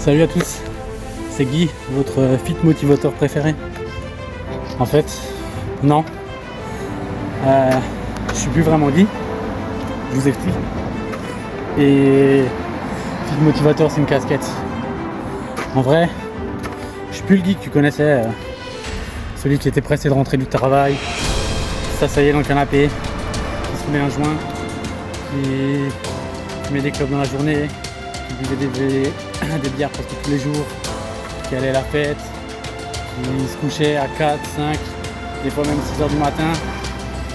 Salut à tous, c'est Guy, votre fit motivateur préféré. En fait, non, je suis plus vraiment Guy, je vous explique. Et fit motivateur, c'est une casquette. En vrai, je suis plus le Guy que tu connaissais, celui qui était pressé de rentrer du travail, qui s'asseyait dans le canapé, qui se met un joint, qui met des clopes dans la journée, qui buvait des bières presque tous les jours, qui allait à la fête, qui se couchait à 4, 5, des fois même 6 heures du matin,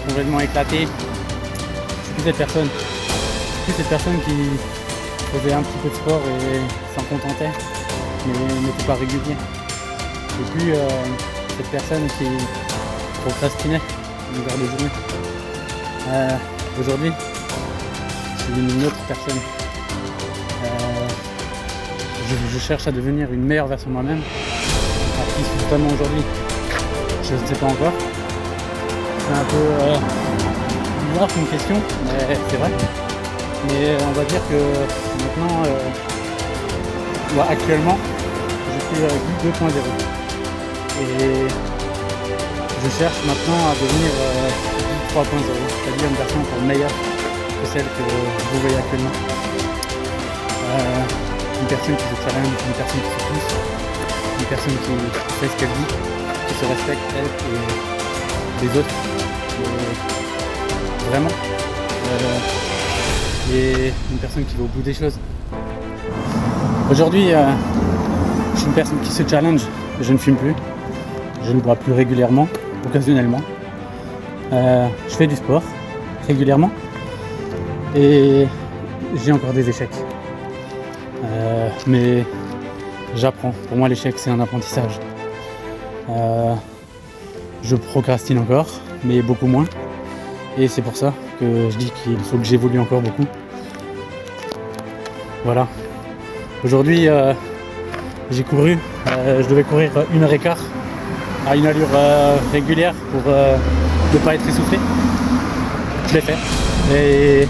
complètement éclaté. Je suis plus cette personne. Je suis plus cette personne qui faisait un petit peu de sport et s'en contentait, mais n'était pas régulier. Et puis cette personne qui procrastinait une heure de journée. Aujourd'hui, je suis une autre personne. Je cherche à devenir une meilleure version de moi-même. À qui je suis vraiment aujourd'hui, je ne sais pas encore. C'est un peu bizarre comme question, mais c'est vrai. Mais on va dire que maintenant, actuellement, je suis Guy 2.0. Et je cherche maintenant à devenir Guy 3.0, c'est-à-dire une version encore meilleure que celle que vous voyez actuellement. Une personne qui se challenge, une personne qui se pousse, une personne qui fait ce qu'elle dit, qui se respecte elle et les autres. Vraiment. Et une personne qui va au bout des choses. Aujourd'hui, je suis une personne qui se challenge. Je ne fume plus. Je ne bois plus régulièrement, occasionnellement. Je fais du sport régulièrement. Et j'ai encore des échecs. Mais j'apprends. Pour moi, l'échec, c'est un apprentissage. Je procrastine encore, mais beaucoup moins. Et c'est pour ça que je dis qu'il faut que j'évolue encore beaucoup. Voilà. Aujourd'hui, j'ai couru. Je devais courir 1h15 à une allure régulière pour ne pas être essoufflé. Je l'ai fait. Et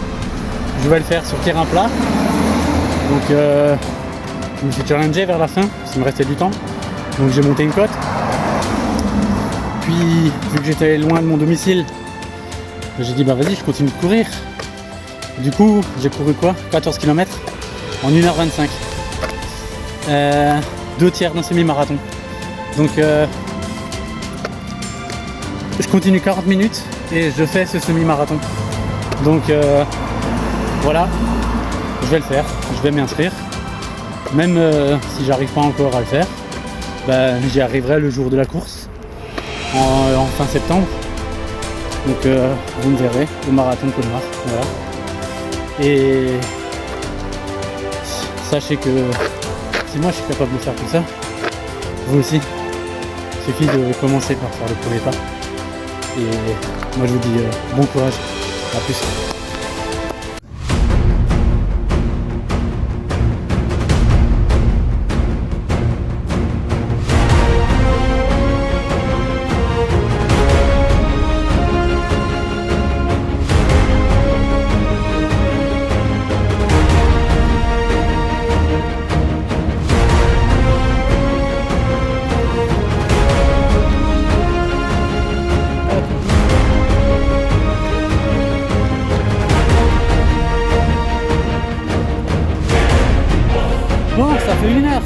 je vais le faire sur terrain plat. Donc je me suis challengé vers la fin, parce qu'il me restait du temps. Donc j'ai monté une côte. Puis vu que j'étais loin de mon domicile, j'ai dit bah vas-y, je continue de courir. Du coup j'ai couru quoi 14 km en 1h25. 2 tiers d'un semi-marathon. Donc je continue 40 minutes et je fais ce semi-marathon. Donc voilà, je vais le faire, je vais m'inscrire. Même si j'arrive pas encore à le faire, j'y arriverai le jour de la course, en fin septembre. Donc vous me verrez au marathon Colmar. Voilà. Et sachez que si moi je suis capable de faire tout ça, vous aussi. Il suffit de commencer par faire le premier pas. Et moi je vous dis bon courage, à plus. Bon, ça fait 1 heure.